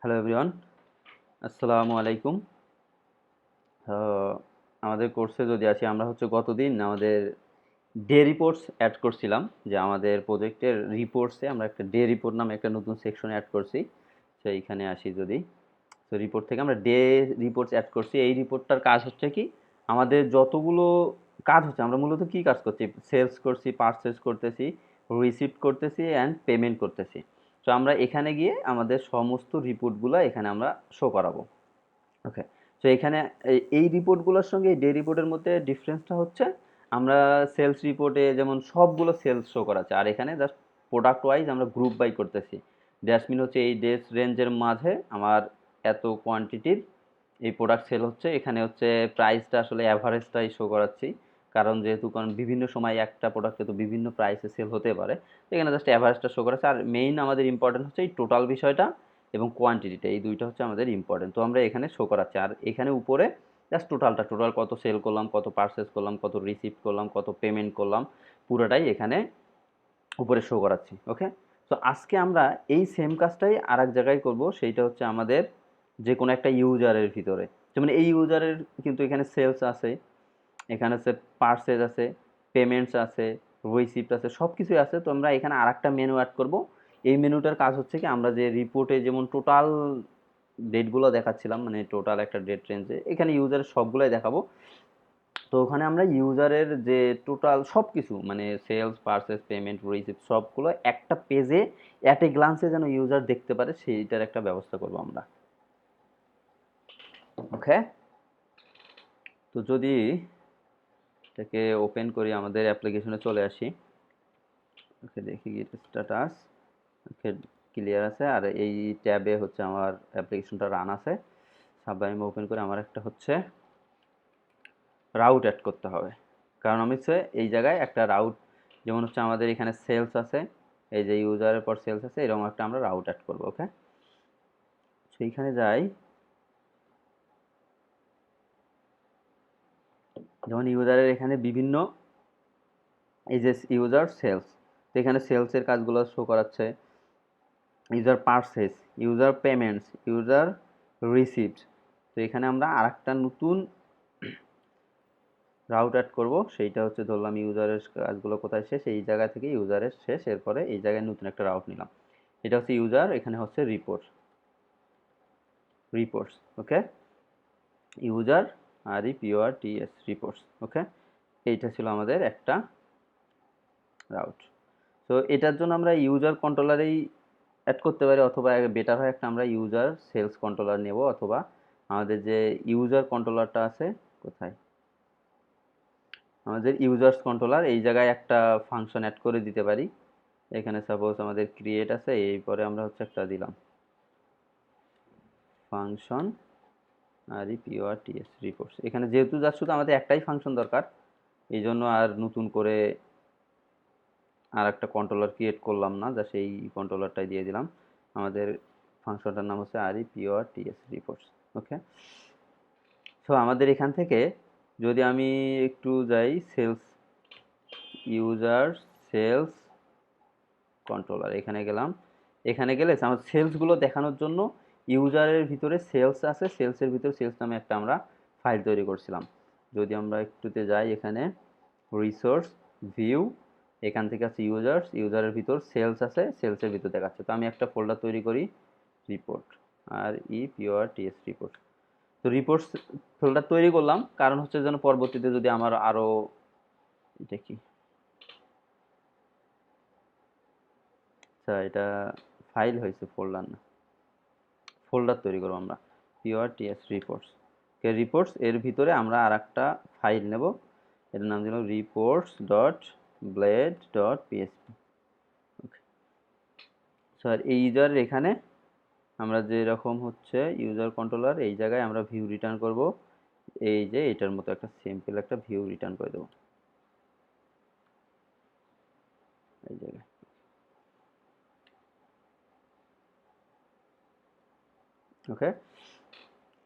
Hello everyone, আসসালামু আলাইকুম। তো আমাদের কোর্সে যদি আসি, আমরা গতদিন আমাদের ডে রিপোর্টস অ্যাড করছিলাম, যে আমাদের প্রজেক্টের রিপোর্টসে আমরা একটা ডে রিপোর্ট নামে একটা নতুন সেকশন অ্যাড করছি। তো এইখানে আসি যদি, তো রিপোর্ট থেকে আমরা ডে রিপোর্টস অ্যাড করছি। এই রিপোর্টটার কাজ হচ্ছে কি, আমাদের যতগুলো কাজ হচ্ছে, আমরা মূলত কি কাজ করছি, সেলস করছি, পারচেজ করতেছি, রিসিপ্ট করতেছি অ্যান্ড পেমেন্ট করতেছি। তো আমরা এখানে গিয়ে আমাদের সমস্ত রিপোর্টগুলো এখানে আমরা শো করাবো। ওকে। তো এখানে এই রিপোর্টগুলোর সঙ্গে এই ডে রিপোর্টের মধ্যে ডিফারেন্সটা হচ্ছে, আমরা সেলস রিপোর্টে যেমন সবগুলো সেলস শো করাচ্ছে, আর এখানে জাস্ট প্রোডাক্ট ওয়াইজ আমরা গ্রুপ বাই করতেছি। দ্যাটস মিন হচ্ছে এই ডেস রেঞ্জের মাঝে আমার এত কোয়ান্টিটির এই প্রোডাক্ট সেল হচ্ছে। এখানে হচ্ছে প্রাইসটা আসলে অ্যাভারেজটাই শো করাচ্ছি, কারণ বিভিন্ন সময় একটা প্রোডাক্টে তো বিভিন্ন প্রাইসে সেল হতে পারে। তো এখানে জাস্ট অ্যাভারেজটা শো করাচ্ছে, আর মেইন আমাদের ইম্পর্টেন্ট হচ্ছে এই টোটাল বিষয়টা এবং কোয়ান্টিটিটা, এই দুইটা হচ্ছে আমাদের ইম্পর্টেন্ট। তো আমরা এখানে শো করাচ্ছি, আর এখানে উপরে জাস্ট টোটাল কত সেল করলাম, কত পারচেস করলাম, কত রিসিভ করলাম, কত পেমেন্ট করলাম, পুরোটাই এখানে উপরে শো করাচ্ছি। ওকে। তো আজকে আমরা এই সেম কাজটাই আর এক জায়গায় করবো, সেইটা হচ্ছে আমাদের যে কোনো একটা ইউজারের ভিতরে। যেমন এই ইউজারের কিন্তু এখানে সেলস আছে, এখানে হচ্ছে পার্সেজ আছে, পেমেন্টস আছে, রিসিপ্ট আছে, সব কিছুই আছে। তো আমরা এখানে আর একটা মেনু অ্যাড করব। এই মেনুটার কাজ হচ্ছে কি, আমরা যে রিপোর্টে যেমন টোটাল ডেটগুলো দেখাচ্ছিলাম, মানে টোটাল একটা ডেট রেঞ্জে, এখানে ইউজারের সবগুলোই দেখাবো। তো ওখানে আমরা ইউজারের যে টোটাল সব কিছু, মানে সেলস, পারচেস, পেমেন্ট, রিসিপ্ট, সবগুলো একটা পেজে অ্যাট এ গ্লান্সে যেন ইউজার দেখতে পারে, সেইটার একটা ব্যবস্থা করব আমরা। ওকে। তো যদি এটাকে ওপেন করি, আমাদের অ্যাপ্লিকেশনে চলে আসি। ওকে, দেখি গিট স্ট্যাটাস। ওকে, ক্লিয়ার আছে, আর এই ট্যাবে হচ্ছে আমার অ্যাপ্লিকেশনটা রান আছে। সাবলাইম ওপেন করে আমার একটা হচ্ছে রাউট অ্যাড করতে হবে, কারণ আমি হচ্ছে এই জায়গায় একটা রাউট, যেমন হচ্ছে আমাদের এখানে সেলস আছে, এই যে ইউজারের পর সেলস আছে, এরকম একটা আমরা রাউট অ্যাড করবো। ওকে, সেইখানে যাই। যেমন ইউজারের এখানে বিভিন্ন, এই যে ইউজার সেলস, তো এখানে সেলসের কাজগুলো শো করাচ্ছে, user purchase, user payments, user receipt. তো এখানে আমরা আর একটা নতুন রাউট অ্যাড করব, সেইটা হচ্ছে ধরলাম ইউজারের কাজগুলো কোথায় শেষ, এই জায়গা থেকে ইউজারের শেষ, এরপরে এই জায়গায় নতুন একটা রাউট নিলাম। এটা হচ্ছে ইউজার, এখানে হচ্ছে রিপোর্টস। ওকে, ইউজার আর ই পিওর টিএস রিপোর্টস। ওকে, এইটা ছিল আমাদের একটা রাউট। তো এটার জন্য আমরা ইউজার কন্ট্রোলারেই অ্যাড করতে পারি, অথবা বেটার হয় একটা আমরা ইউজার সেলস কন্ট্রোলার নেব, অথবা আমাদের যে ইউজার কন্ট্রোলারটা আছে, কোথায়, আমাদের ইউজার্স কন্ট্রোলার, এই জায়গায় একটা ফাংশন অ্যাড করে দিতে পারি। এখানে সাপোজ আমাদের ক্রিয়েট আছে, এই পরে আমরা হচ্ছে একটা দিলাম ফাংশন আর ই পিওর টিএস রিপোর্টস। এখানে যেহেতু যা শুধু আমাদের একটাই ফাংশন দরকার, এই জন্য আর নতুন করে আর একটা কন্ট্রোলার ক্রিয়েট করলাম না, যা সেই কন্ট্রোলারটাই দিয়ে দিলাম। আমাদের ফাংশনটার নাম হচ্ছে আর ই পিওর টিএস রিপোর্টস। ওকে। সো আমাদের এখান থেকে যদি আমি একটু যাই, সেলস, ইউজার সেলস কন্ট্রোলার, এখানে গেলাম। এখানে গেলে আমার সেলসগুলো দেখানোর জন্য ইউজারের ভিতরে সেলস আছে, সেলসের ভিতরে সেলস নামে একটা আমরা ফাইল তৈরি করছিলাম। যদি আমরা একটুতে যাই, এখানে রিসোর্স ভিউ, এখান থেকে আছে ইউজার্স, ইউজারের ভিতর সেলস আছে, সেলসের ভিতর দেখাচ্ছে। তো আমি একটা ফোল্ডার তৈরি করি, রিপোর্ট, আর ই পিওর টিএস রিপোর্ট। তো রিপোর্টস ফোল্ডার তৈরি করলাম, কারণ হচ্ছে যেন পরবর্তীতে যদি আমার আরও, এটা কি, আচ্ছা এটা ফাইল হয়েছে, ফোল্ডার না, ফোল্ডার তৈরি করবো আমরা, পিওর টিএস রিপোর্টস। রিপোর্টস এর ভিতরে আমরা আর একটা ফাইল নেব, এটার নাম দিলাম reports dot blade dot PSP. Okay, sir এই ইউজার, এখানে আমরা যেরকম হচ্ছে ইউজার কন্ট্রোলার, এই জায়গায় আমরা ভিউ রিটার্ন করব, এই যে এটার মতো একটা সিম্পল একটা ভিউ রিটার্ন করে দেবো এই জায়গায়। ওকে,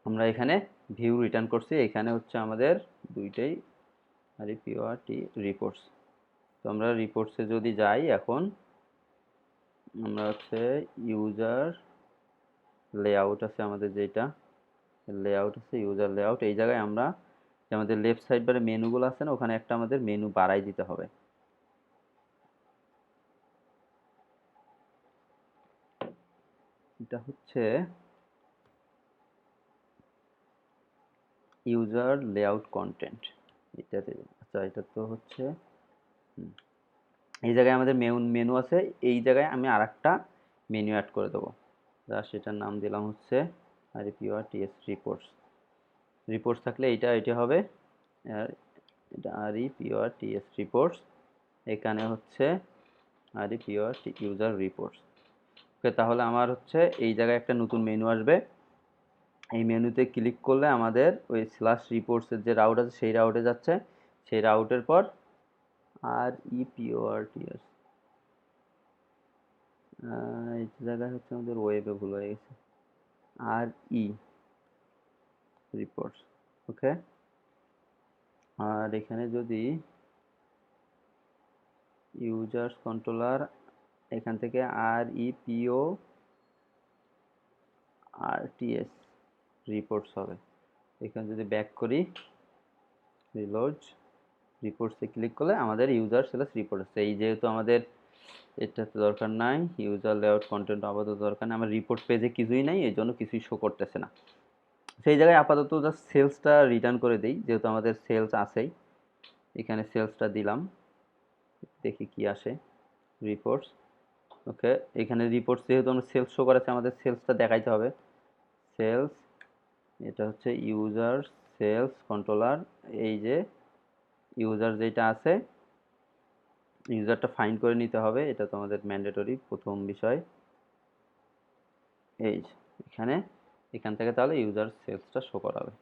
আমরা এখানে ভিউ রিটার্ন করছি, এখানে হচ্ছে আমাদের দুইটাই আর পিওর টি রিপোর্টস। তো আমরা রিপোর্টসে যদি যাই, এখন আমরা হচ্ছে ইউজার লেআউট আছে আমাদের, যেটা লেআউট আছে ইউজার লেআউট, এই জায়গায় আমরা যে আমাদের লেফট সাইড বারে মেনুগুলো আছে না, ওখানে একটা আমাদের মেনু বাড়াই দিতে হবে। এটা হচ্ছে ইউজার লেআউট কন্টেন্ট, এটাতে আচ্ছা এটা তো হচ্ছে এই জায়গায় আমাদের মেনু আছে, এই জায়গায় আমি আরেকটা মেনু অ্যাড করে দেবো, সেটার নাম দিলাম হচ্ছে REPORTS রিপোর্টস। রিপোর্টস থাকলে এটা হবে, আর এটা REPORTS রিপোর্টস, এখানে হচ্ছে REPORT ইউজার রিপোর্টস। ওকে, তাহলে আমার হচ্ছে এই জায়গায় একটা নতুন মেনু আসবে, এই মেনুতে ক্লিক করলে আমাদের ওই স্ল্যাশ রিপোর্টসের যে রাউট আছে সেই রাউটে যাচ্ছে, সেই রাউটের পর REPORTS, এই জায়গায় হচ্ছে আমাদের ওয়েবে ভুল হয়ে গেছে, RE রিপোর্টস। ওকে, আর এখানে যদি ইউজার্স কন্ট্রোলার এখান থেকে REPORTS রিপোর্টস হবে, এখানে যদি ব্যাক করি রিলোড, রিপোর্টসে ক্লিক করলে আমাদের ইউজার স্ল্যাশ রিপোর্ট আছে। এই যেহেতু আমাদের এটাতে দরকার নাই, ইউজার লেআউট কন্টেন্ট আপাতত দরকার নেই, আমার রিপোর্ট পেজে কিছুই নাই, এই জন্য কিছুই শো করতেছে না। সেই জায়গায় আপাতত জাস্ট সেলসটা রিটার্ন করে দিই, যেহেতু আমাদের সেলস আছেই, এখানে সেলসটা দিলাম, দেখি কি আসে রিপোর্টস। ওকে, এখানে রিপোর্টস যেহেতু আমরা সেলস শো করাচ্ছে, আমাদের সেলসটা দেখাইতে হবে। সেলস, এটা হচ্ছে ইউজার সেলস কন্ট্রোলার, এই যে ইউজার যেটা আছে ইউজারটা ফাইন্ড করে নিতে হবে, এটা তো আমাদের ম্যান্ডেটরি প্রথম বিষয়। এই এখান থেকে তাহলে ইউজার সেলসটা শো করাবে।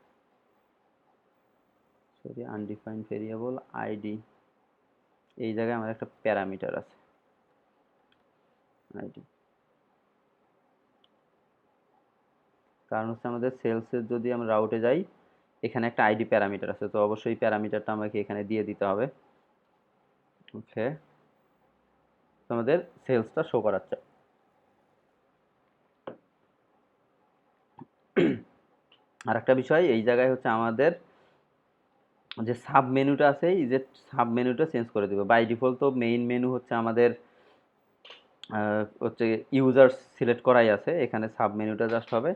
সরি, আনডিফাইন্ড ভেরিয়েবল আইডি, এই জায়গায় আমার একটা প্যারামিটার আছে আইডি, কারণ হচ্ছে আমাদের সেলসের যদি আমরা রাউটে যাই, এখানে একটা আইডি প্যারামিটার আছে, তো অবশ্যই প্যারামিটারটা আমাকে এখানে দিয়ে দিতে হবে। ওকে, আমাদের সেলসটা শো করাচ্ছে। আর একটা বিষয়, এই জায়গায় হচ্ছে আমাদের যে সাব মেনুটা আছে, এই যে সাব মেনুটা চেঞ্জ করে দেবে। বাই ডিফল্ট তো মেইন মেনু হচ্ছে আমাদের হচ্ছে ইউজার সিলেক্ট করাই আছে, এখানে সাব মেনুটা জাস্ট হবে,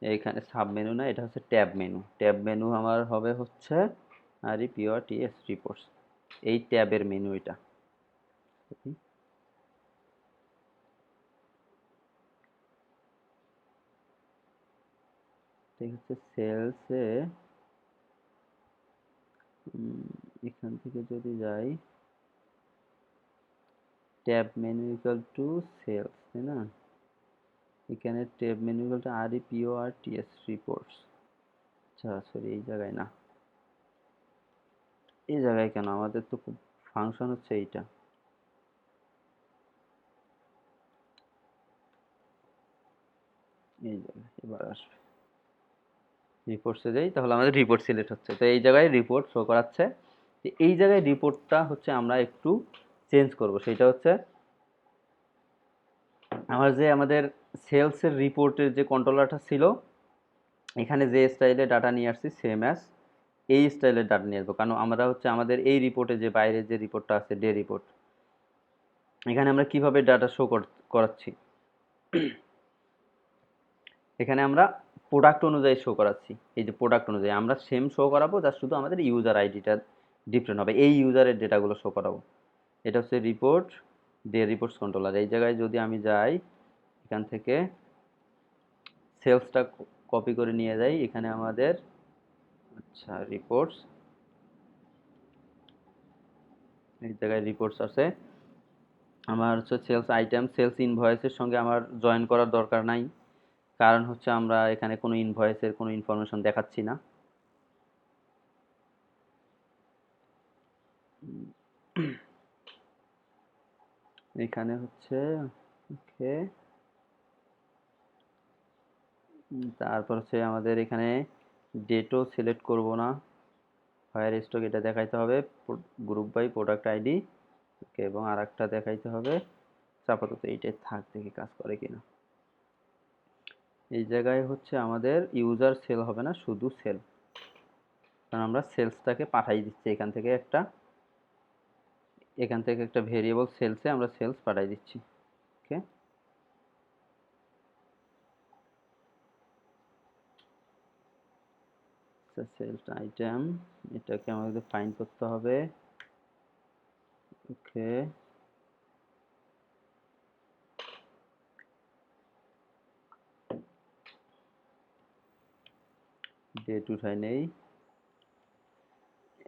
এইখানে সাব মেনু না, এটা হচ্ছে ট্যাব মেনু। ট্যাব মেনু আমার হবে হচ্ছে REPORTS রিপোর্টস, এই ট্যাবের মেনু এটা। ঠিক আছে, সেলসে এখান থেকে যদি যাই, tab menu equal to sales, তাই না? এখানে tab menu equal to REPORTS reports. আচ্ছা সরি, এই জায়গায় না, এই জায়গায় কেন, আমাদের তো ফাংশন হচ্ছে এইটা। এই জায়গায় এবার আসবে, রিপোর্টসে যাই, তাহলে আমাদের রিপোর্ট সিলেক্ট হচ্ছে, তো এই জায়গায় রিপোর্ট শো করাচ্ছে। এই জায়গায় রিপোর্টটা হচ্ছে আমরা একটু চেঞ্জ করব, সেটা হচ্ছে আমাদের সেলসের রিপোর্টের যে কন্ট্রোলারটা ছিল, এখানে যে স্টাইলে ডাটা নিয়ে আসছি সেম অ্যাজ এই স্টাইলের ডাটা নিয়ে আসবো, কারণ আমরা হচ্ছে আমাদের এই রিপোর্টে যে বাইরে যে রিপোর্টটা আছে ডে রিপোর্ট, এখানে আমরা কিভাবে ডাটা শো করাচ্ছি, এখানে আমরা প্রোডাক্ট অনুযায়ী শো করাচ্ছি। এই যে প্রোডাক্ট অনুযায়ী আমরা সেম শো করাবো, যা শুধু আমাদের ইউজার আইডিটা ডিফারেন্ট হবে, এই ইউজারের ডেটাগুলো শো করাবো। এটা হচ্ছে রিপোর্ট ডে রিপোর্টস কন্ট্রোলার। এই জায়গায় যদি আমি যাই, এখান থেকে সেলসটা কপি করে নিয়ে যাই, এখানে আমাদের আচ্ছা রিপোর্টস, এই জায়গায় রিপোর্টস আছে, আমার হচ্ছে সেলস আইটেম, সেলস ইনভয়েসের সঙ্গে আমার জয়েন করার দরকার নাই, কারণ হচ্ছে আমরা এখানে কোনো ইনভয়েসের কোনো ইনফরমেশন দেখাচ্ছি না। এখানে হচ্ছে ওকে, তারপর হচ্ছে আমাদের এখানে ডেটও সিলেক্ট করব না, ফায়ার স্টক এটা দেখাইতে হবে, গ্রুপ বাই প্রোডাক্ট আইডি। ওকে, এবং আর একটা দেখাইতে হবে, আপাতত এইটাই থাক, দেখি কাজ করে কিনা। এই জায়গায় হচ্ছে আমাদের ইউজার সেল হবে না, শুধু সেল, কারণ আমরা সেলসটাকে পাঠাই দিচ্ছি এখান থেকে একটা ভেরিয়েবল সেলসে আমরা সেলস পাঠাই দিচ্ছি। ওকে, সেলস আইটেম, এটাকে আমাদের ফাইন্ড করতে হবে। ওকে, ডেট উঠাই নেই।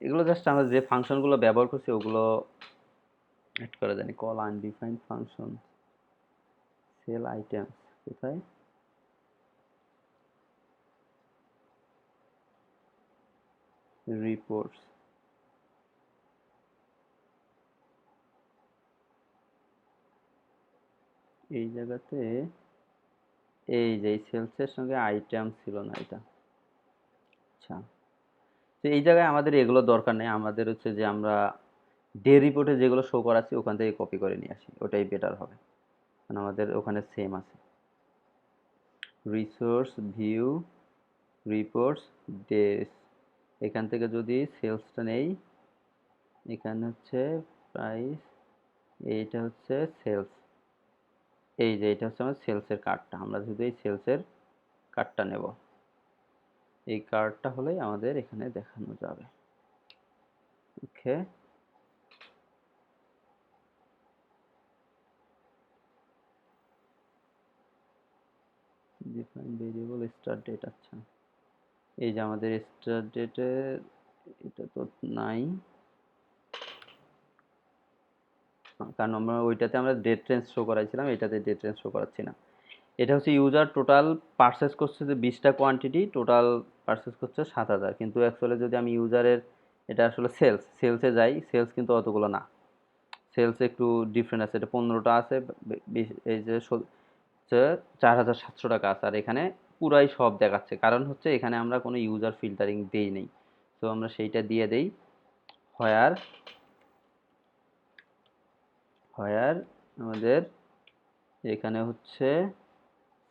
এগুলো জাস্ট আমরা যে ফাংশনগুলো ব্যবহার করছি ওগুলো অ্যাড করা জানি। Call undefined function, sell items কোথায়, রিপোর্টস, এই জায়গাতে এই যে সেলসের সঙ্গে আইটেম ছিল না এটা। আচ্ছা, তো এই জায়গায় আমাদের এগুলো দরকার নেই, আমাদের হচ্ছে যে আমরা ডে রিপোর্টে যেগুলো শো করাচ্ছি ওখান থেকে কপি করে নিয়ে আসি, ওটাই বেটার হবে, কারণ আমাদের ওখানে সেম আছে। রিসোর্স ভিউ রিপোর্টস ডেস, এখান থেকে যদি সেলসটা নেই, এখানে হচ্ছে প্রাইস, এইটা হচ্ছে সেলস, এই যে এটা হচ্ছে আমার সেলসের কার্ডটা, আমরা শুধু এই সেলসের কার্ডটা নেব, এই কার্ডটা হলেই আমাদের এখানে দেখানো যাবে। ওকে, ডিফাইন ভেরিয়েবল স্টার্ট ডেট। আচ্ছা, এই যে আমাদের স্টার্ট ডেটে এটা তো নাই, কারণ আমরা ওইটাতে আমরা ডেট রেঞ্জ শো করাইছিলাম, এটাতে ডেট রেঞ্জ শো করাচ্ছি না। এটা হচ্ছে ইউজার টোটাল পারচেস করছে যে 20টা কোয়ান্টিটি, টোটাল পারচেস করছে 7000, কিন্তু অ্যাকচুয়ালি যদি আমি ইউজারের, এটা আসলে সেলসে যাই, সেলস কিন্তু অতগুলো না, সেলস একটু ডিফারেন্ট আছে, এটা 15টা আছে, এই যে 4700 টাকা আছে, আর এখানে পুরাই সব দেখাচ্ছে, কারণ হচ্ছে এখানে আমরা কোনো ইউজার ফিল্টারিং দেই নেই। তো আমরা সেইটা দিয়ে দেই, হোয়ার হোয়ার আমাদের এখানে হচ্ছে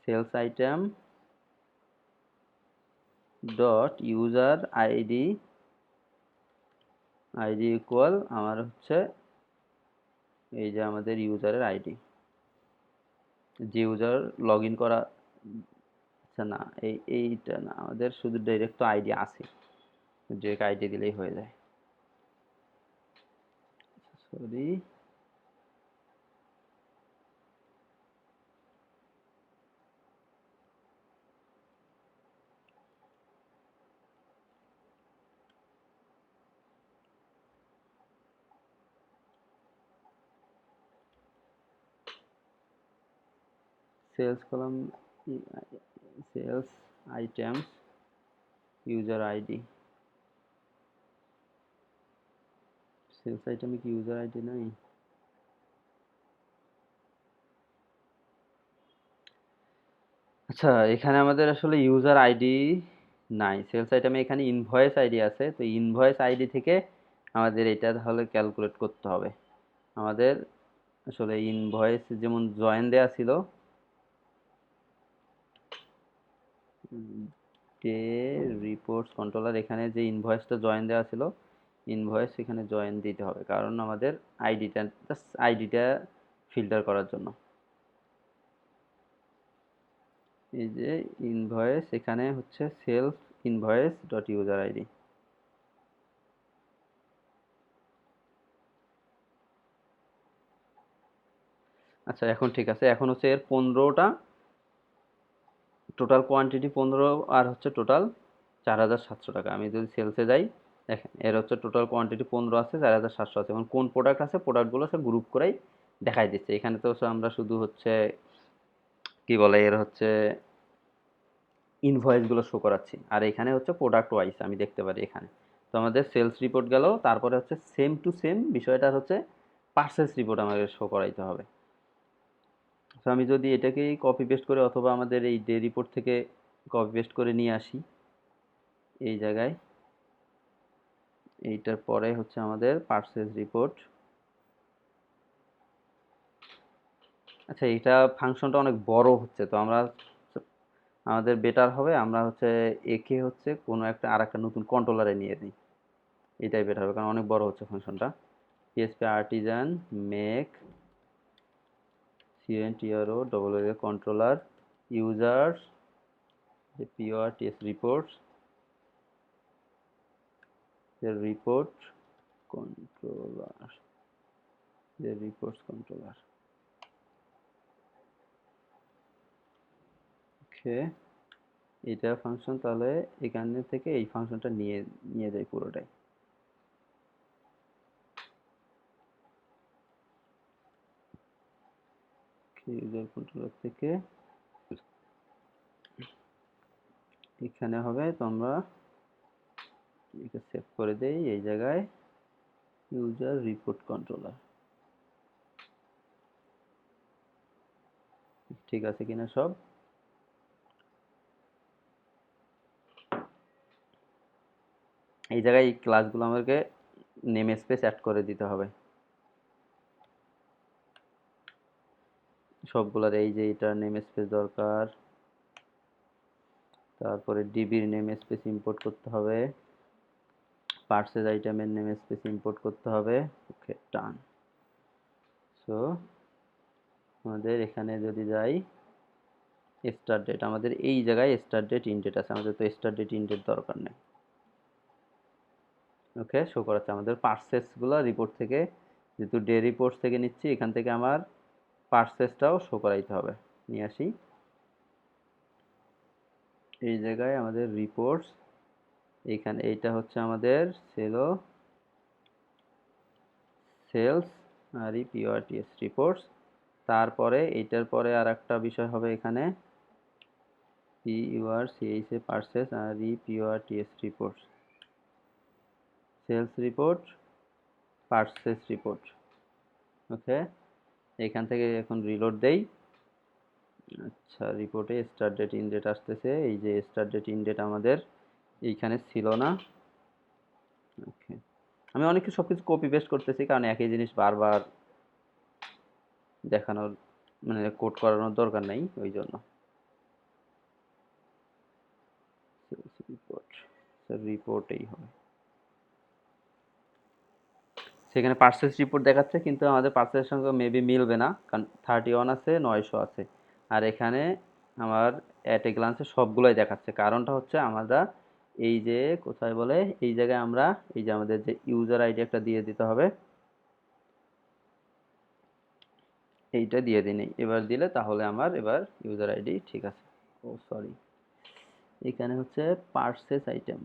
sales item dot user ID equal আমার হচ্ছে এই যে আমাদের ইউজারের আইডি, যে ইউজার লগ ইন করা, আচ্ছা না, এইটা না, আমাদের শুধু ডাইরেক্ট তো আইডি আছে, ডিরেক্ট আইডি দিলেই হয়ে যায়। Sorry, sales column, sales items user ID, sales আইটেমে কি ইউজার আইডি নাই? আচ্ছা, এখানে আমাদের আসলে ইউজার আইডি নাই, সেলস আইটেমে এখানে ইনভয়েস আইডি আছে, তো ইনভয়েস আইডি থেকে আমাদের এটা তাহলে ক্যালকুলেট করতে হবে। আমাদের আসলে ইনভয়েস যেমন জয়েন দেয়া ছিল, ডে রিপোর্টস কন্ট্রোলার, এখানে যে ইনভয়েসটা জয়েন দেওয়া ছিল, ইনভয়েস এখানে জয়েন দিতে হবে, কারণ আমাদের আইডিটা ফিল্টার করার জন্য। এই যে ইনভয়েস, এখানে হচ্ছে self invoice dot user ID. আচ্ছা, এখন ঠিক আছে, এখন হচ্ছে এর 15টা, টোটাল কোয়ান্টিটি 15, আর হচ্ছে টোটাল 4700 টাকা। আমি যদি সেলসে যাই, দেখেন এর হচ্ছে টোটাল কোয়ান্টিটি 15 আছে, 4700 আছে, এবং কোন প্রোডাক্ট আছে, প্রোডাক্টগুলো সে গ্রুপ করেই দেখাই দিচ্ছে। এখানে তো আমরা শুধু হচ্ছে কি বলে, এর হচ্ছে ইনভয়েসগুলো শো করাচ্ছি, আর এখানে হচ্ছে প্রোডাক্ট ওয়াইজ আমি দেখতে পারি এখানে। তো আমাদের সেলস রিপোর্ট গেল, তারপরে হচ্ছে সেম টু সেম বিষয়টা হচ্ছে পার্সেস রিপোর্ট আমাদের শো করাইতে হবে। তো আমি যদি এটাকেই কপি পেস্ট করে, অথবা আমাদের এই ডে রিপোর্ট থেকে কপি পেস্ট করে নিয়ে আসি এই জায়গায়, এইটার পরে হচ্ছে আমাদের পার্সেস রিপোর্ট। আচ্ছা, এটা ফাংশনটা অনেক বড় হচ্ছে, তো আমরা আমাদের বেটার হবে আমরা হচ্ছে একে হচ্ছে কোনো একটা আরেকটা নতুন কন্ট্রোলারে নিয়ে দিই, এটাই বেটার হবে কারণ অনেক বড় হচ্ছে ফাংশনটা। PSP Artisan make CNTRO double controller users PORTS reports the report controller the reports controller ওকে এটা ফাংশন, তাহলে এখানে থেকে এই ফাংশনটা নিয়ে নিয়ে যায় পুরোটাই। ইউজার কন্ট্রোলার থেকে এখানে হবে, তো আমরা এটা সেভ করে দেই এই জায়গায় ইউজার রিপোর্ট কন্ট্রোলার। ঠিক আছে কিনা সব? এই জায়গায় এই ক্লাসগুলো আমাদেরকে নেম স্পেস অ্যাড করে দিতে হবে সবগুলোর। এই যে এটা নেম স্পেস দরকার, তারপরে ডিবির নেম স্পেস ইম্পোর্ট করতে হবে, পার্সেস আইটেমের নেম স্পেস ইম্পোর্ট করতে হবে। ওকে ডান। সো আমাদের এখানে যদি যাই স্টার্ট ডেট, আমাদের এই জায়গায় স্টার্ট ডেট ইনডেট আছে, আমাদের তো স্টার্ট ডেট ইনডেট দরকার নেই। ওকে শো করাচ্ছে আমাদের পার্সেসগুলো রিপোর্ট থেকে, যেহেতু ডে রিপোর্টস থেকে নিচ্ছি এখান থেকে আমার পার্সেসটাও শো করাইতে হবে। নিয়ে আসি এই জায়গায় আমাদের রিপোর্টস, এইখানে এইটা হচ্ছে আমাদের সেলস আর PORTS রিপোর্টস। তারপরে এইটার পরে আর একটা বিষয় হবে এখানে PURCH পার্সেস আর PORTS reports, sales report purchase report. Okay এখান থেকে এখন রিলোড দেই। আচ্ছা রিপোর্টে স্টার্ট ডেট ইন ডেট আসতেছে, এই যে স্টার্ট ডেট ইন ডেট আমাদের এইখানে ছিল না। ওকে আমি অনেক কিছু সব কিছু কপি পেস্ট করতেছি কারণ একই জিনিস বারবার দেখানোর মানে কোড করানোর দরকার নাই ওই জন্য। রিপোর্ট রিপোর্টেই হবে, সেখানে পার্সেস রিপোর্ট দেখাচ্ছে কিন্তু আমাদের পার্সেসের সঙ্গে মেবি মিলবে না কারণ 31 আছে 900 আছে, আর এখানে আমার অ্যাট এ গ্লান্সে সবগুলোই দেখাচ্ছে। কারণটা হচ্ছে আমরা এই যে কোথায় বলে এই জায়গায় আমরা এই যে আমাদের যে ইউজার আইডি একটা দিয়ে দিতে হবে, এইটা দিয়ে দিই এবার দিলে তাহলে আমার এবার ইউজার আইডি ঠিক আছে। ও সরি এখানে হচ্ছে পার্সেস আইটেম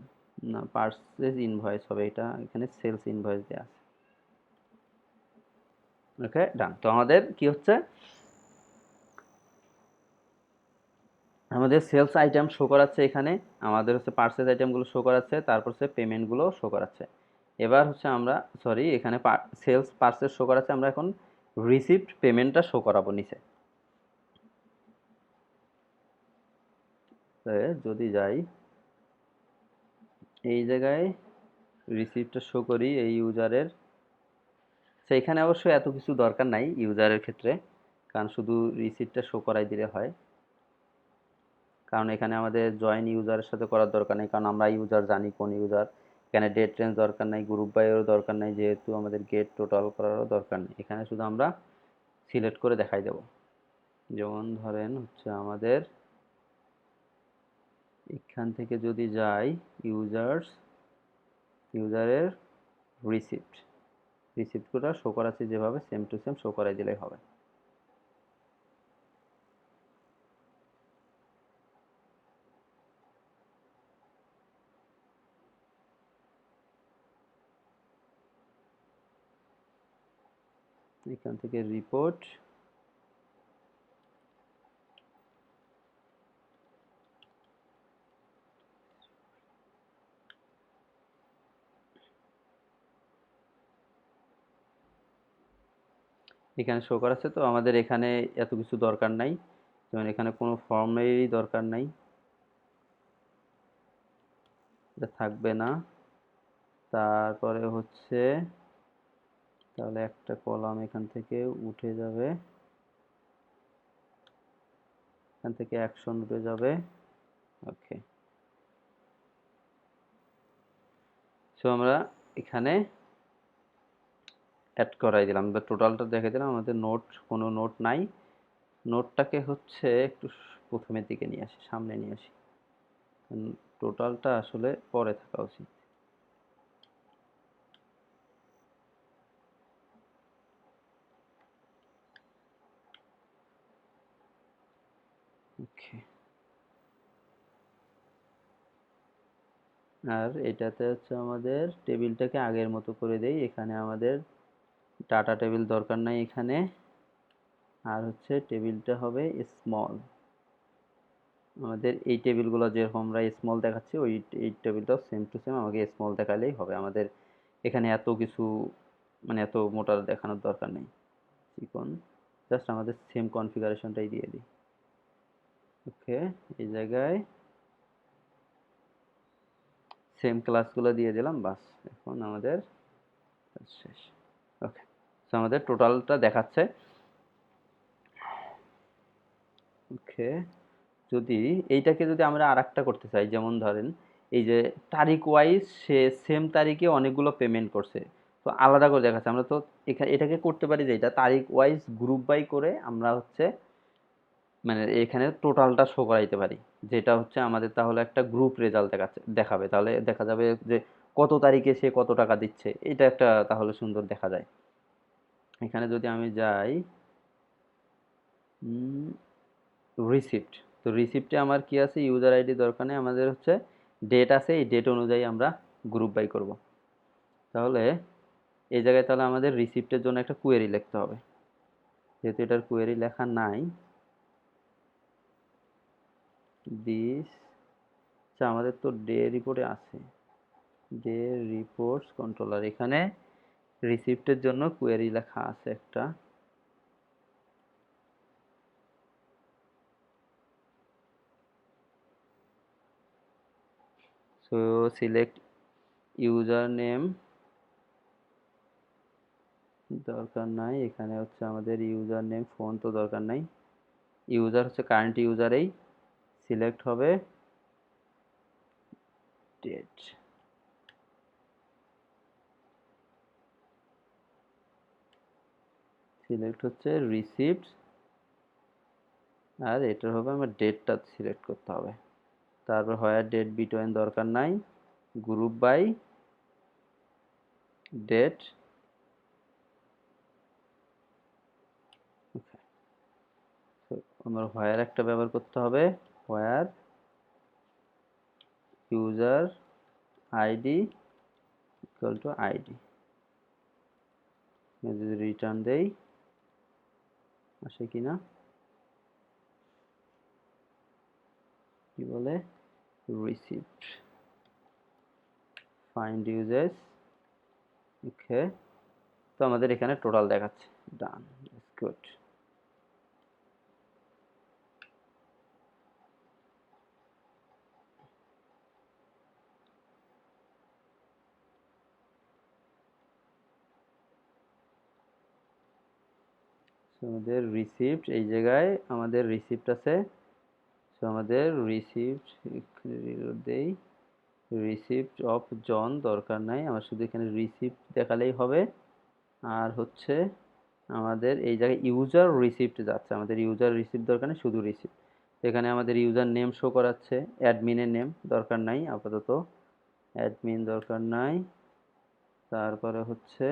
না পার্সেস ইনভয়েস হবে, এটা এখানে সেলস ইনভয়েস দেওয়া আছে। ওকে ডান। তো আমাদের কি হচ্ছে আমাদের সেলস আইটেম শো করাচ্ছে এখানে, আমাদের হচ্ছে পার্সেস আইটেমগুলো শো করাচ্ছে, তারপর হচ্ছে পেমেন্টগুলো শো করাচ্ছে। এবার হচ্ছে আমরা সরি এখানে সেলস পার্সেস শো করাচ্ছে, আমরা এখন রিসিপ্ট পেমেন্টটা শো করাবো নিচে। যদি যাই এই জায়গায় রিসিপ্টটা শো করি এই ইউজারের, সেইখানে অবশ্য এত কিছু দরকার নাই ইউজারের ক্ষেত্রে কারণ শুধু রিসিপ্টটা শো করাই দিলে হয়, কারণ এখানে আমাদের জয়েন ইউজারের সাথে করার দরকার নেই কারণ আমরা ইউজার জানি কোন ইউজার। এখানে ডেট রেঞ্জ দরকার নাই, গ্রুপ বাইয়েরও দরকার নাই, যেহেতু আমাদের গেট টোটাল করারও দরকার নেই। এখানে শুধু আমরা সিলেক্ট করে দেখাই দেব। যেমন ধরেন হচ্ছে আমাদের এখান থেকে যদি যাই ইউজারের রিসিপ্টগুলো শো করাচ্ছি যেভাবে সেম টু সেম শো করাই দিলেই হবে। এখান থেকে রিপোর্ট এখানে শো করাচ্ছে, তো আমাদের এখানে এত কিছু দরকার নাই, যেমন এখানে কোনো ফর্মেরই দরকার নাই, এটা থাকবে না। তারপরে হচ্ছে তাহলে একটা কলাম এখান থেকে উঠে যাবে, এখান থেকে অ্যাকশন উঠে যাবে, ওকে, সো আমরা এখানে অ্যাড করাই দিলাম, আমরা টোটালটা দেখে দিলাম। আমাদের কোনো নোট নাই। নোটটাকে হচ্ছে একটু প্রথমের দিকে নিয়ে আসি, সামনে নিয়ে আসি। টোটালটা আসলে পরে থাকা উচিত। ওকে, আর এটাতে হচ্ছে আমাদের টেবিলটাকে আগের মতো করে দেই। এখানে আমাদের ডাটা টেবিল দরকার নাই এখানে। আর হচ্ছে টেবিলটা হবে স্মল। আমাদের এই টেবিলগুলো যেরকম আমরা স্মল দেখাচ্ছি, এই টেবিলটাও সেম টু সেম আমাকে স্মল দেখালেই হবে। আমাদের এখানে এত কিছু, মানে এত মোটা দেখানোর দরকার নেই। চিকন, জাস্ট আমাদের সেম কনফিগারেশনটাই দিয়ে দিই। ওকে, এই জায়গায় সেম ক্লাসগুলো দিয়ে দিলাম, বাস। এখন আমাদের কাজ শেষ। ওকে, তো আমাদের টোটালটা দেখাচ্ছে। ওকে, যদি এইটাকে যদি আমরা আরেকটা করতে চাই, যেমন ধরেন এই যে তারিখ ওয়াইজ সে সেম তারিখে অনেকগুলো পেমেন্ট করছে, তো আলাদা করে দেখাচ্ছে। আমরা তো এটাকে করতে পারি যে এটা তারিখ ওয়াইজ গ্রুপ বাই করে আমরা হচ্ছে মানে এখানে টোটালটা শো করাইতে পারি, যেটা হচ্ছে আমাদের তাহলে একটা গ্রুপ রেজাল্ট দেখাবে। তাহলে দেখা যাবে যে কত তারিখে সে কত টাকা দিচ্ছে, এটা একটা তাহলে সুন্দর দেখা যায়। এখানে যদি আমি যাই রিসিপ্ট, তো রিসিপ্টে আমার কি আছে, ইউজার আইডি দরকার নেই, আমাদের হচ্ছে ডেট আছে। এই ডেট অনুযায়ী আমরা গ্রুপ বাই করব। তাহলে এই জায়গায় তাহলে আমাদের রিসিপ্টের জন্য একটা কোয়েরি লিখতে হবে। যেহেতু এটার কোয়েরি লেখা নাই, দিস, আচ্ছা আমাদের তো ডে রিপোর্টে আছে, ডে রিপোর্টস কন্ট্রোলার, এখানে রিসিপ্টের জন্য কোয়েরি লেখা আছে একটা। সো সিলেক্ট ইউজার নেম, দরকার নাই। এখানে হচ্ছে আমাদের ইউজার নেম, ফোন তো দরকার নাই। ইউজার হচ্ছে কারেন্ট ইউজারেই সিলেক্ট হবে ডেট। সিলেক্ট হচ্ছে রিসিপ্ট, আর এটার হবে আমার ডেটটা সিলেক্ট করতে হবে। তারপর হোয়ার ডেট বিটওয়েন দরকার নাই, গ্রুপ বাই ডেট। ওকে, তো আমার হোয়ার একটা ব্যবহার করতে হবে, where user ID equal to ID. যদি রিটার্ন দেই আসে কিনা, কি বলে, রিসিপ্ট ফাইন্ড ইউজেস। ওকে, তো আমাদের এখানে টোটাল দেখাচ্ছে। ডান, গুড। আমাদের রিসিপ্ট, এই জায়গায় আমাদের রিসিপ্ট আছে। সো আমাদের রিসিপ্ট দেই, রিসিপ্ট অফ জন দরকার নাই, আমার শুধু এখানে রিসিপ্ট দেখালেই হবে। আর হচ্ছে আমাদের এই জায়গায় ইউজার রিসিপ্ট যাচ্ছে, আমাদের ইউজার রিসিপ্ট দরকার নেই, শুধু রিসিপ্ট। এখানে আমাদের ইউজার নেম শো করাচ্ছে, অ্যাডমিনের নেম দরকার নাই আপাতত, অ্যাডমিন দরকার নাই। তারপরে হচ্ছে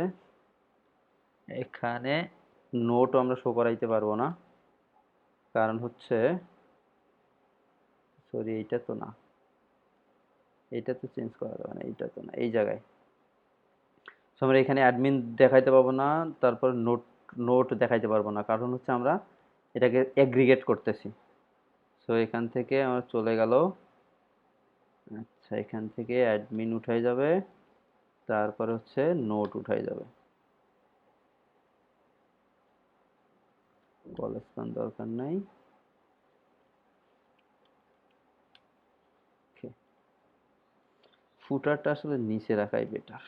এখানে নোটও আমরা শো করাইতে পারবো না, কারণ হচ্ছে, সরি এইটা তো না, এইটা তো চেঞ্জ করা যাবে না, এইটা তো না, এই জায়গায়। সো আমরা এখানে অ্যাডমিন দেখাইতে পারবো না, তারপর নোট নোট দেখাইতে পারবো না, কারণ হচ্ছে আমরা এটাকে এগ্রিগেট করতেছি। সো এখান থেকে আমার চলে গেল, আচ্ছা এখান থেকে অ্যাডমিন উঠাই যাবে, তারপরে হচ্ছে নোট উঠাই যাবে। কলেজ পান দরকার নাই। ফুটারটা আসলে নিচে রাখাই বেটার।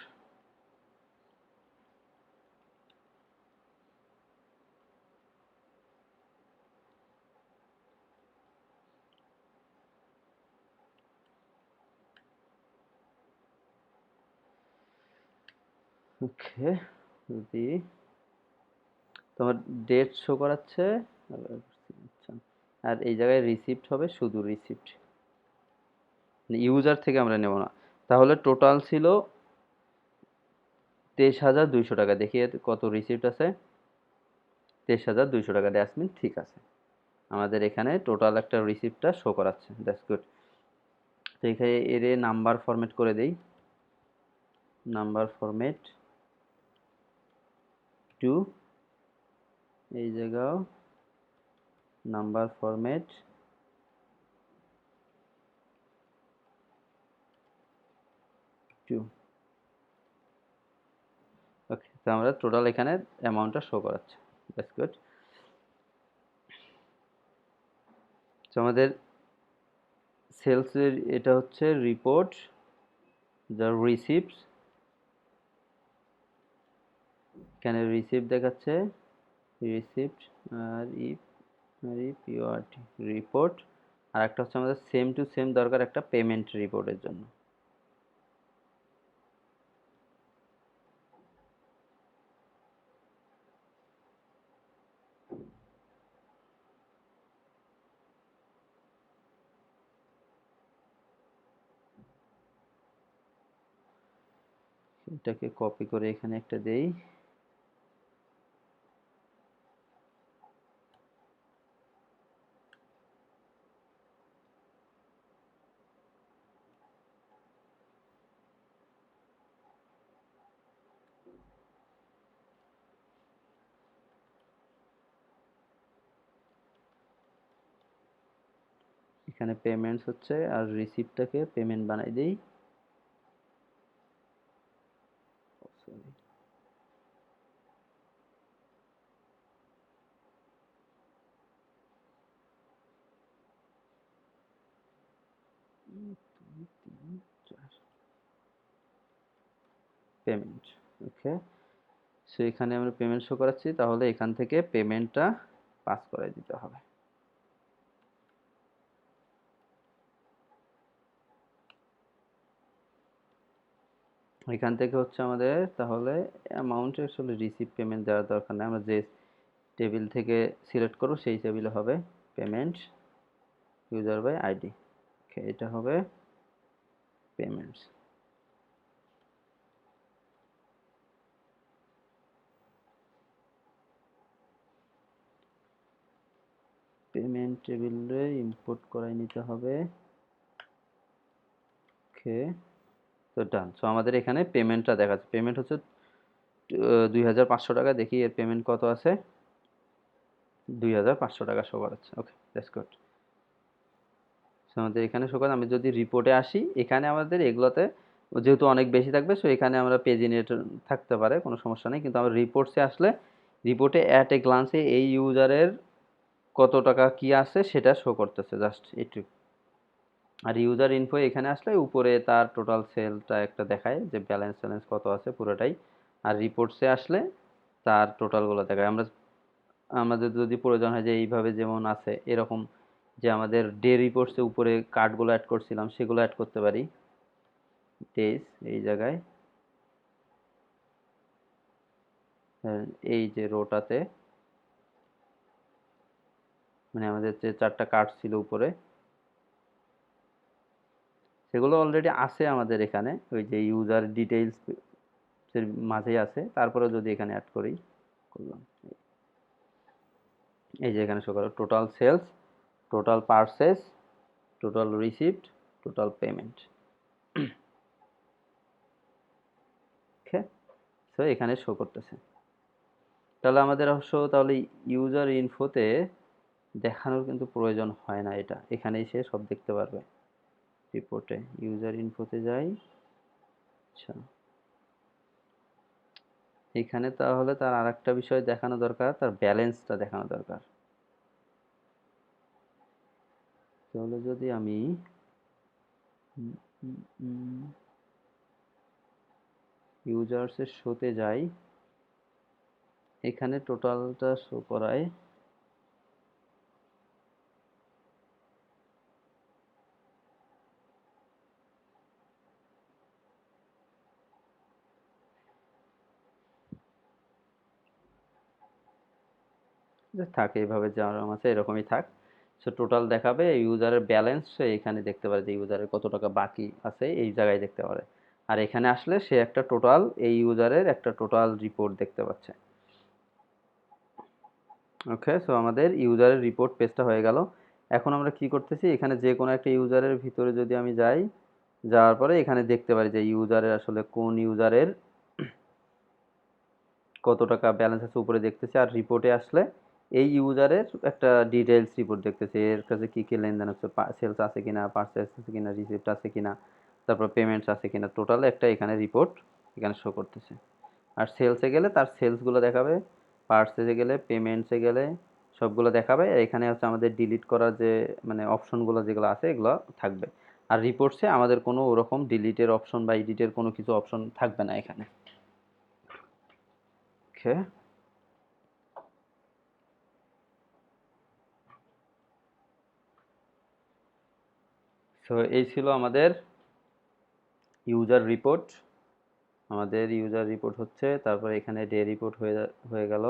ওকে, যদি তোমার ডেট শো করাচ্ছে, আচ্ছা, আর এই জায়গায় রিসিপ্ট হবে, শুধু রিসিপ্ট, ইউজার থেকে আমরা নেব না। তাহলে টোটাল ছিল 23,200 টাকা। দেখি এতে কত রিসিপ্ট আছে। 23,200 টাকা, ড্যাসমিন, ঠিক আছে। আমাদের এখানে টোটাল একটা রিসিপ্টটা শো করাচ্ছে, দ্যাটস গুড। তো এখানে এর নাম্বার ফরম্যাট করে দেই, নাম্বার ফরম্যাট টু, এই জায়গাও নাম্বার ফরম্যাট টু। ওকে, তো আমরা টোটাল এখানে অ্যামাউন্টটা শো করাচ্ছে, দ্যাটস গুড। তো আমাদের সেলসের এটা হচ্ছে রিপোর্ট, যা রিসিপ্টস, এখানে রিসিপ্ট দেখাচ্ছে, রিসিপ্ট, আর ইপিওআরটি রিপোর্ট। আর একটা হচ্ছে আমাদের সেম টু সেম দরকার একটা পেমেন্ট রিপোর্টের জন্য। এটাকে কপি করে এখানে একটা দেই। এখানে পেমেন্টস হচ্ছে, আর রিসিপ্টটাকে পেমেন্ট বানাই দেই। Sorry, payment. ওকে, সো এখানে আমরা পেমেন্ট শো করাচ্ছি, তাহলে এখান থেকে পেমেন্টটা পাস করে দিতে হবে। এখান থেকে হচ্ছে আমাদের তাহলে অ্যামাউন্ট, আসলে রিসিভ পেমেন্ট দেওয়ার দরকার নেই, আমরা যে টেবিল থেকে সিলেক্ট করব সেই টেবিলে হবে পেমেন্ট ইউজার বাই আইডি। ওকে, এটা হবে পেমেন্টস। পেমেন্ট টেবিলে ইম্পোর্ট করাই নিতে হবে। ওকে, তো ডান। সো আমাদের এখানে পেমেন্টটা দেখাচ্ছে, পেমেন্ট হচ্ছে 2,500 টাকা। দেখি এর পেমেন্ট কত আছে, 2,500 টাকা শো করাচ্ছে। ওকে, দ্যাটস গুড। আমাদের এখানে শো করে, আমি যদি রিপোর্টে আসি, এখানে আমাদের এগুলোতে যেহেতু অনেক বেশি থাকবে, সো এখানে আমরা পেজিনেট থাকতে পারে, কোনো সমস্যা নেই। কিন্তু আমরা রিপোর্টসে আসলে রিপোর্টে অ্যাট এ গ্লান্সে এই ইউজারের কত টাকা কি আছে সেটা শো করতেছে, জাস্ট এটুকু। আর ইউজার ইনফো এখানে আসলে উপরে তার টোটাল সেলটা একটা দেখায়, যে ব্যালেন্স ট্যালেন্স কত আছে পুরোটাই। আর রিপোর্টসে আসলে তার টোটালগুলো দেখায়। আমাদের যদি প্রয়োজন হয় যে এইভাবে যেমন আছে এরকম, যে আমাদের ডে রিপোর্টসে উপরে কার্ডগুলো অ্যাড করছিলাম সেগুলো অ্যাড করতে পারি। ডেজ, এই জায়গায় এই যে রোটাতে, মানে আমাদের যে 4টা কার্ড ছিল উপরে, সেগুলো অলরেডি আছে আমাদের এখানে, ওই যে ইউজার ডিটেইলস এর মাঝেই আছে। তারপরে যদি এখানে অ্যাড করি, করলাম, এই যে এখানে শো করো total sales, total purchase, total receipt, total payment. Okay, so এখানে শো করতেছে। তাহলে আমাদের অবশ্য তাহলে ইউজার ইনফোতে দেখানোর কিন্তু প্রয়োজন হয় না, এটা এখানেই সে সব দেখতে পারবে। রিপোর্টে ইউজার ইনফোতে যাই। আচ্ছা, এখানে তাহলে তার আরেকটা বিষয় দেখানো দরকার, তার ব্যালেন্সটা দেখানো দরকার। তাহলে যদি আমি ইউজার্সের শোতে যাই, এখানে টোটালটা শো করায়, যে থাকে এইভাবে যেরকম আছে এরকমই থাক। সো টোটাল দেখাবে ইউজারের ব্যালেন্স, সে এখানে দেখতে পারে যে ইউজারের কত টাকা বাকি আছে এই জায়গায় দেখতে পারে। আর এখানে আসলে সে একটা টোটাল, এই ইউজারের একটা টোটাল রিপোর্ট দেখতে পাচ্ছে। ওকে, সো আমাদের ইউজারের রিপোর্ট পেজটা হয়ে গেল। এখন আমরা কি করতেছি, এখানে যে কোনো একটা ইউজারের ভিতরে যদি আমি যাই, যাওয়ার পরে এখানে দেখতে পারি যে ইউজারের আসলে কোন ইউজারের কত টাকা ব্যালেন্স আছে উপরে দেখতেছি। আর রিপোর্টে আসলে এই ইউজারের একটা ডিটেলস রিপোর্ট দেখতেছি, এর কাছে কি কি লেনদেন হচ্ছে, সেলস আছে কিনা, পারচেস আছে কিনা, রিসিপ্ট আছে কিনা, তারপর পেমেন্টস আছে কিনা, টোটাল একটা এখানে রিপোর্ট এখানে শো করতেছে। আর সেলসে গেলে তার সেলসগুলো দেখাবে, পার্সেসে গেলে, পেমেন্টসে গেলে সবগুলো দেখাবে। আর এখানে হচ্ছে আমাদের ডিলিট করার যে মানে অপশনগুলো যেগুলো আছে এগুলো থাকবে। আর রিপোর্টসে আমাদের কোনো ওরকম ডিলিটের অপশন বা এডিটের কোনো কিছু অপশন থাকবে না এখানে। ওকে, সো এই ছিল আমাদের ইউজার রিপোর্ট। আমাদের ইউজার রিপোর্ট হচ্ছে, তারপর এখানে ডে রিপোর্ট হয়ে গেল।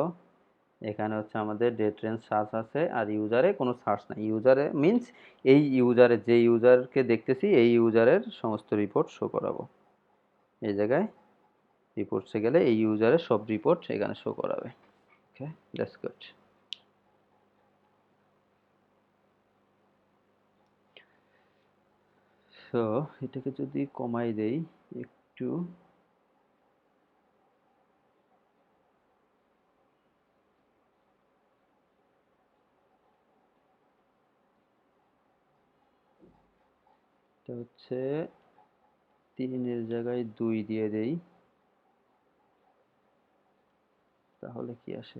এখানে হচ্ছে আমাদের ডেট রেঞ্জ সার্চ আছে, আর ইউজারে কোনো সার্চ নাই। ইউজারে মিন্স এই ইউজারে যে ইউজারকে দেখতেছি এই ইউজারের সমস্ত রিপোর্ট শো করাবো এই জায়গায়। রিপোর্টসে গেলে এই ইউজারের সব রিপোর্ট এখানে শো করাবে। ওকে, দ্যাটস গুড। সো এটাকে যদি কমাই দেই একটু, এটা হচ্ছে 3-এর জায়গায় 2 দিয়ে দেই, তাহলে কি আসে?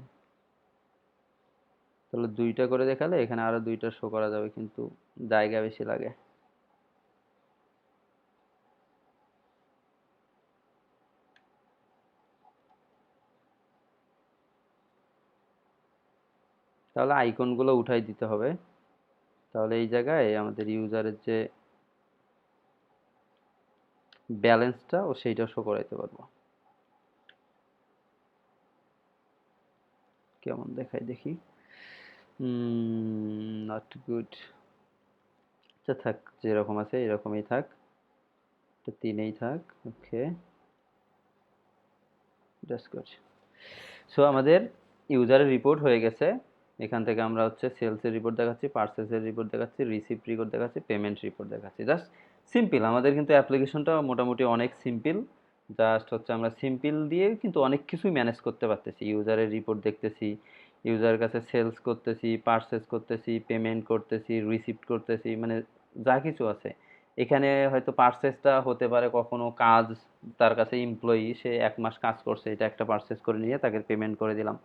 তাহলে 2টা করে দেখালে এখানে আরো 2টা শো করা যাবে, কিন্তু জায়গা বেশি লাগে। তাহলে আইকনগুলো উঠাই দিতে হবে, তাহলে এই জায়গায় আমাদের ইউজারের যে ব্যালেন্সটা ও সেইটা শো করাইতে পারবো। কেমন দেখায় দেখি। Not good. আচ্ছা থাক, যেরকম আছে এরকমই থাক, এটা 3-এই থাক। ওকে, জাস্ট গুড। সো আমাদের ইউজারের রিপোর্ট হয়ে গেছে। এখান থেকে আমরা হচ্ছে সেলসের রিপোর্ট দেখাচ্ছি, পার্সেসের রিপোর্ট দেখাচ্ছি, রিসিপ্ট রিপোর্ট দেখাচ্ছি, পেমেন্ট রিপোর্ট দেখাচ্ছি। জাস্ট সিম্পল, আমাদের কিন্তু অ্যাপ্লিকেশনটা মোটামুটি অনেক সিম্পল। জাস্ট হচ্ছে আমরা সিম্পল দিয়ে কিন্তু অনেক কিছুই ম্যানেজ করতে পারতেছি। ইউজারের রিপোর্ট দেখতেছি, ইউজারের কাছে সেলস করতেছি, পার্সেস করতেছি, পেমেন্ট করতেছি, রিসিপ্ট করতেছি, মানে যা কিছু আছে এখানে। হয়তো পার্সেসটা হতে পারে কখনো কাজ, তার কাছে এমপ্লয়ি, সে 1 মাস কাজ করছে, এটা একটা পার্সেস করে নিয়ে তাকে পেমেন্ট করে দিলাম।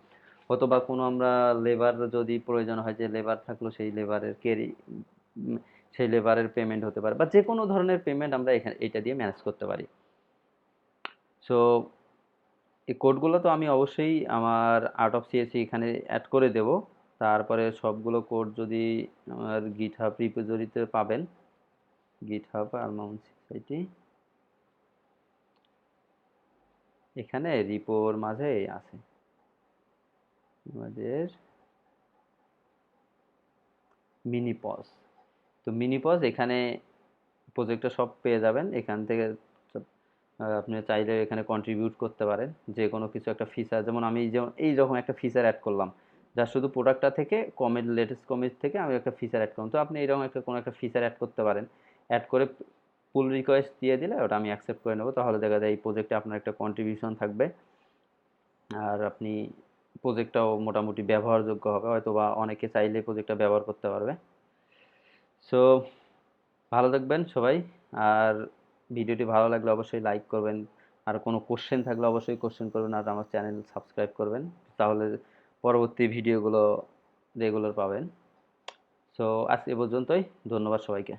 অথবা কোনো আমরা লেবার যদি প্রয়োজন হয়, যে লেবার থাকলো সেই লেবারের সেই লেবারের পেমেন্ট হতে পারে, বা যে কোনো ধরনের পেমেন্ট আমরা এখানে এটা দিয়ে ম্যানেজ করতে পারি। সো এই কোডগুলো তো আমি অবশ্যই আমার আর্ট অফ সিএসি এখানে অ্যাড করে দেব। তারপরে সবগুলো কোড যদি আমার গিটহাব রিপোজিটরিতে পাবেন, গিটহাব আরমাউন্ট সোসাইটি, এখানে রিপোর মাঝে আছে আমাদের মিনি পজ। তো মিনি পজ এখানে প্রজেক্টটা সব পেয়ে যাবেন এখান থেকে। আপনি চাইলে এখানে কন্ট্রিবিউট করতে পারেন যে কোনো কিছু একটা ফিচার, যেমন আমি যেমন এইরকম একটা ফিচার অ্যাড করলাম, যা শুধু প্রোডাক্টটা থেকে কমেন্ট, লেটেস্ট কমেন্ট থেকে আমি একটা ফিচার অ্যাড করলাম। তো আপনি এইরকম একটা কোনো একটা ফিচার অ্যাড করতে পারেন, অ্যাড করে পুল রিকোয়েস্ট দিয়ে দিলে ওটা আমি অ্যাকসেপ্ট করে নেবো। তাহলে দেখা যায় এই প্রজেক্টে আপনার একটা কন্ট্রিবিউশন থাকবে, আর আপনি প্রজেক্টটাও মোটামুটি ব্যবহারযোগ্য হবে, হয়তো বা অনেকে চাইলে প্রজেক্টটা ব্যবহার করতে পারবে। সো ভালো থাকবেন সবাই। আর ভিডিওটি ভালো লাগলে অবশ্যই লাইক করবেন। আর কোনো কোশ্চেন থাকলে অবশ্যই কোশ্চেন করবেন, আর আমার চ্যানেল সাবস্ক্রাইব করবেন, তাহলে পরবর্তী ভিডিওগুলো রেগুলার পাবেন। সো আজ এ পর্যন্তই, ধন্যবাদ সবাইকে।